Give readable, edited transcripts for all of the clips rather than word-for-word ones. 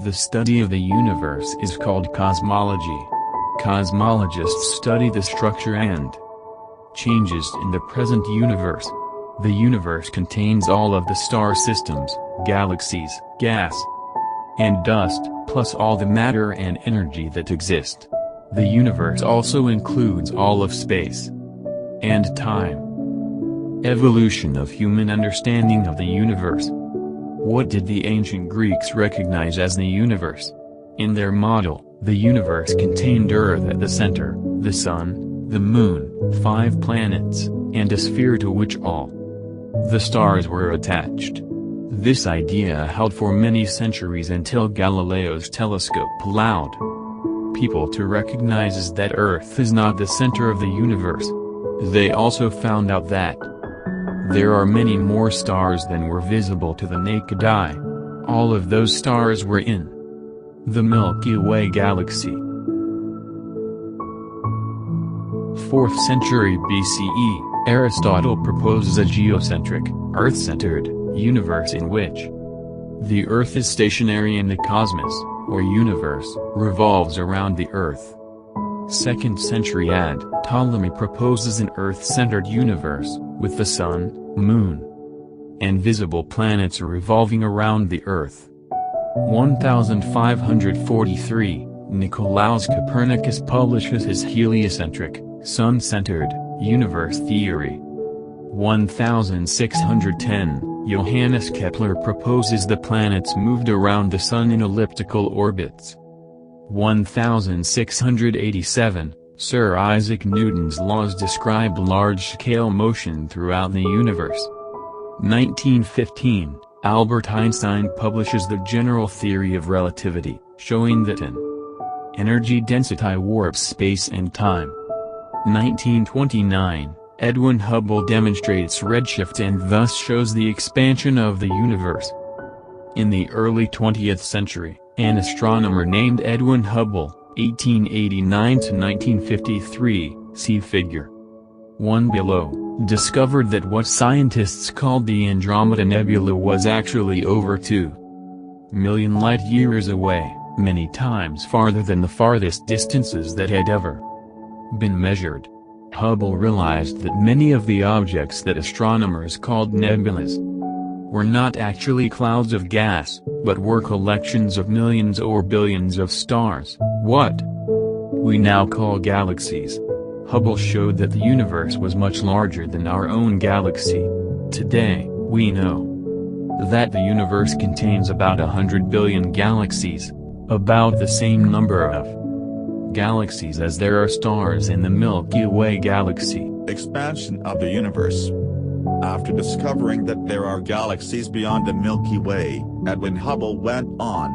The study of the universe is called cosmology. Cosmologists study the structure and changes in the present universe. The universe contains all of the star systems, galaxies, gas, and dust, plus all the matter and energy that exist. The universe also includes all of space and time. Evolution of human understanding of the universe. What did the ancient Greeks recognize as the universe? In their model, the universe contained Earth at the center, the Sun, the Moon, 5 planets, and a sphere to which all the stars were attached. This idea held for many centuries until Galileo's telescope allowed people to recognize that Earth is not the center of the universe. They also found out that there are many more stars than were visible to the naked eye. All of those stars were in the Milky Way galaxy. 4th century BCE, Aristotle proposes a geocentric, Earth-centered, universe in which the Earth is stationary and the cosmos, or universe, revolves around the Earth. 2nd century AD, Ptolemy proposes an Earth-centered universe, with the Sun, Moon, and visible planets revolving around the Earth. 1543, Nicolaus Copernicus publishes his heliocentric, Sun-centered, universe theory. 1610, Johannes Kepler proposes the planets moved around the Sun in elliptical orbits. 1687, Sir Isaac Newton's laws describe large-scale motion throughout the universe. 1915, Albert Einstein publishes the general theory of relativity, showing that an energy density warps space and time. 1929, Edwin Hubble demonstrates redshift and thus shows the expansion of the universe. In the early 20th century, an astronomer named Edwin Hubble, 1889 to 1953, see Figure 1 below, discovered that what scientists called the Andromeda Nebula was actually over 2 million light-years away, many times farther than the farthest distances that had ever been measured. Hubble realized that many of the objects that astronomers called nebulas were not actually clouds of gas, but were collections of millions or billions of stars, what we now call galaxies. Hubble showed that the universe was much larger than our own galaxy. Today, we know that the universe contains about 100 billion galaxies, about the same number of galaxies as there are stars in the Milky Way galaxy. Expansion of the universe. After discovering that there are galaxies beyond the Milky Way, Edwin Hubble went on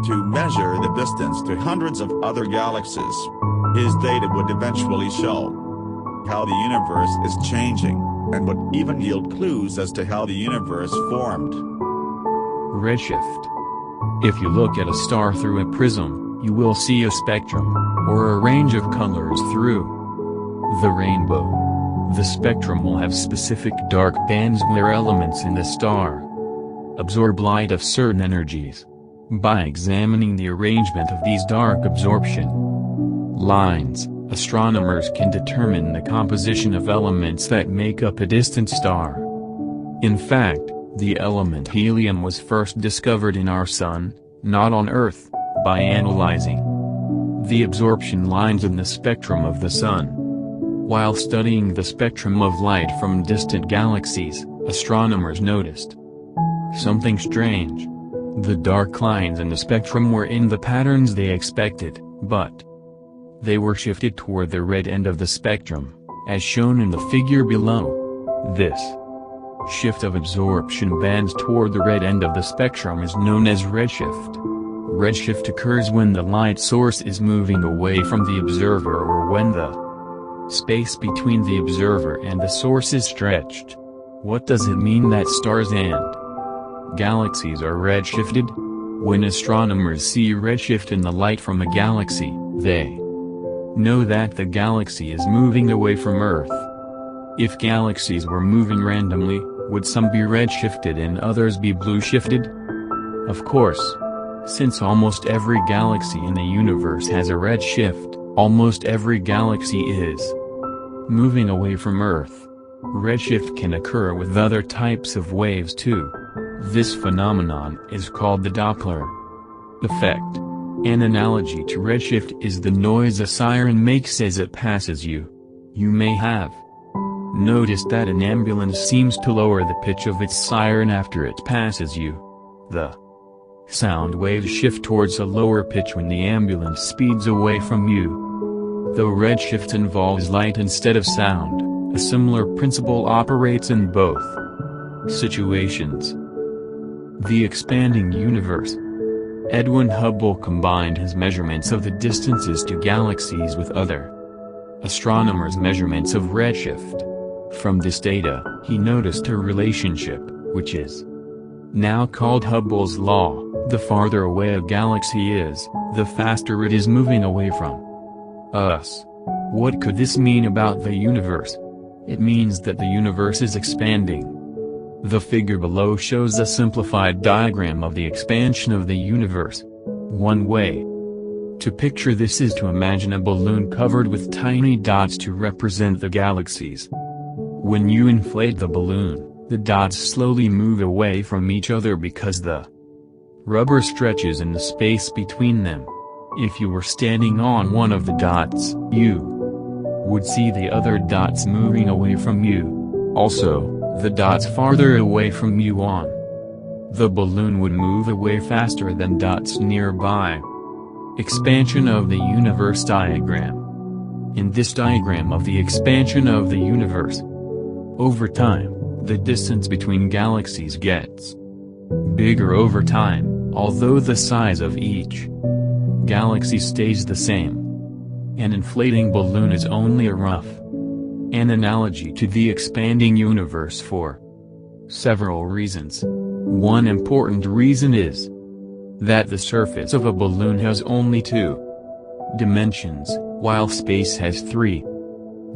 to measure the distance to hundreds of other galaxies. His data would eventually show how the universe is changing, and would even yield clues as to how the universe formed. Redshift. If you look at a star through a prism, you will see a spectrum, or a range of colors through the rainbow. The spectrum will have specific dark bands where elements in the star absorb light of certain energies. By examining the arrangement of these dark absorption lines, astronomers can determine the composition of elements that make up a distant star. In fact, the element helium was first discovered in our Sun, not on Earth, by analyzing the absorption lines in the spectrum of the Sun. While studying the spectrum of light from distant galaxies, astronomers noticed something strange. The dark lines in the spectrum were in the patterns they expected, but they were shifted toward the red end of the spectrum, as shown in the figure below. This shift of absorption bands toward the red end of the spectrum is known as redshift. Redshift occurs when the light source is moving away from the observer or when the space between the observer and the source is stretched. What does it mean that stars and galaxies are redshifted? When astronomers see redshift in the light from a galaxy, they know that the galaxy is moving away from Earth. If galaxies were moving randomly, would some be redshifted and others be blue-shifted? Of course. Since almost every galaxy in the universe has a redshift, almost every galaxy is moving away from Earth. Redshift can occur with other types of waves too. This phenomenon is called the Doppler effect. An analogy to redshift is the noise a siren makes as it passes you. You may have noticed that an ambulance seems to lower the pitch of its siren after it passes you. The sound waves shift towards a lower pitch when the ambulance speeds away from you. Though redshift involves light instead of sound, a similar principle operates in both situations. The expanding universe. Edwin Hubble combined his measurements of the distances to galaxies with other astronomers' measurements of redshift. From this data, he noticed a relationship, which is now called Hubble's law. The farther away a galaxy is, the faster it is moving away from us. What could this mean about the universe? It means that the universe is expanding. The figure below shows a simplified diagram of the expansion of the universe. One way to picture this is to imagine a balloon covered with tiny dots to represent the galaxies. When you inflate the balloon, the dots slowly move away from each other because the rubber stretches in the space between them. If you were standing on one of the dots, you would see the other dots moving away from you. Also, the dots farther away from you on the balloon would move away faster than dots nearby. Expansion of the universe diagram. In this diagram of the expansion of the universe, over time, the distance between galaxies gets bigger over time, although the size of each galaxy stays the same. An inflating balloon is only a rough an analogy to the expanding universe for several reasons. One important reason is that the surface of a balloon has only 2 dimensions, while space has 3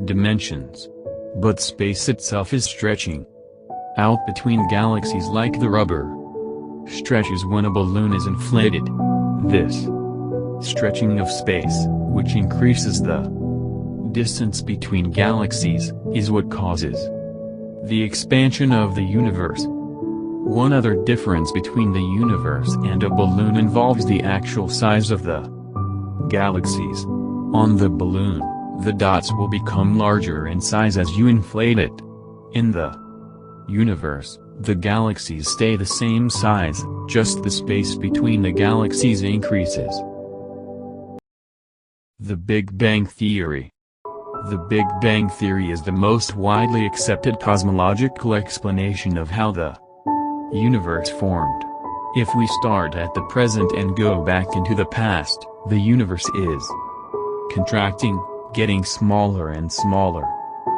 dimensions. But space itself is stretching out between galaxies like the rubber stretches when a balloon is inflated. This stretching of space, which increases the distance between galaxies, is what causes the expansion of the universe. One other difference between the universe and a balloon involves the actual size of the galaxies. On the balloon, the dots will become larger in size as you inflate it. In the universe, the galaxies stay the same size, just the space between the galaxies increases. The Big Bang Theory. The Big Bang Theory is the most widely accepted cosmological explanation of how the universe formed. If we start at the present and go back into the past, the universe is contracting, getting smaller and smaller.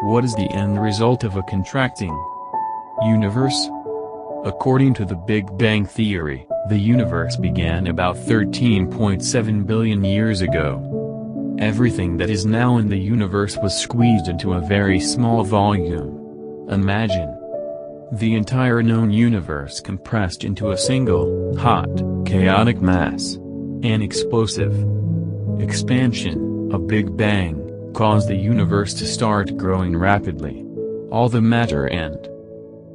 What is the end result of a contracting universe? According to the Big Bang Theory, the universe began about 13.7 billion years ago. Everything that is now in the universe was squeezed into a very small volume. Imagine the entire known universe compressed into a single, hot, chaotic mass. An explosive expansion, a Big Bang, caused the universe to start growing rapidly. All the matter and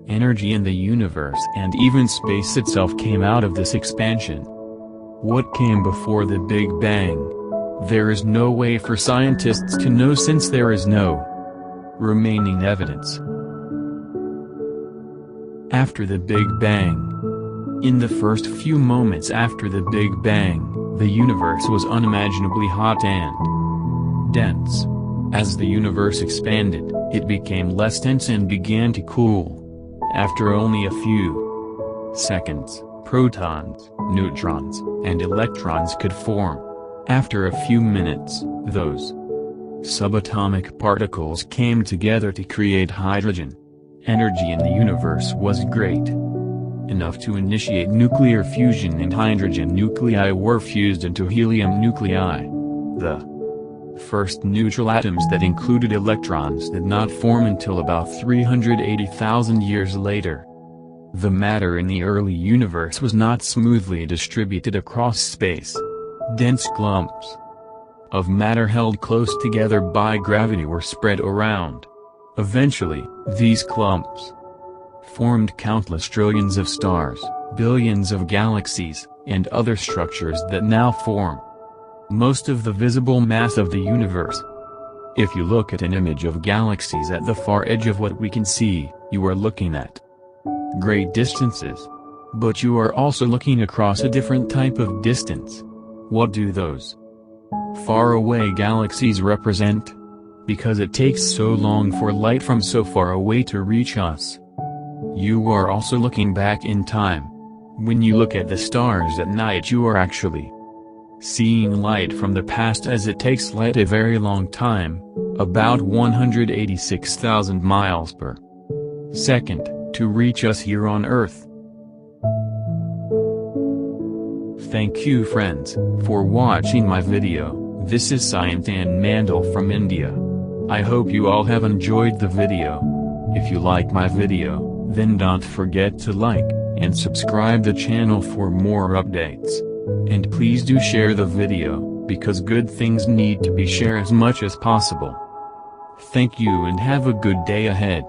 energy in the universe and even space itself came out of this expansion. What came before the Big Bang? There is no way for scientists to know since there is no remaining evidence. After the Big Bang. In the first few moments after the Big Bang, the universe was unimaginably hot and dense. As the universe expanded, it became less dense and began to cool. After only a few seconds, protons, neutrons, and electrons could form. After a few minutes, those subatomic particles came together to create hydrogen. Energy in the universe was great enough to initiate nuclear fusion, and hydrogen nuclei were fused into helium nuclei. The first neutral atoms that included electrons did not form until about 380,000 years later. The matter in the early universe was not smoothly distributed across space. Dense clumps of matter held close together by gravity were spread around. Eventually, these clumps formed countless trillions of stars, billions of galaxies, and other structures that now form most of the visible mass of the universe. If you look at an image of galaxies at the far edge of what we can see, you are looking at great distances. But you are also looking across a different type of distance. What do those faraway galaxies represent? Because it takes so long for light from so far away to reach us. You are also looking back in time. When you look at the stars at night, you are actually seeing light from the past, as it takes light a very long time, about 186,000 miles per second, to reach us here on Earth. Thank you friends, for watching my video. This is SAYANTAN Mandal from India. I hope you all have enjoyed the video. If you like my video, then don't forget to like and subscribe the channel for more updates. And please do share the video, because good things need to be shared as much as possible. Thank you and have a good day ahead.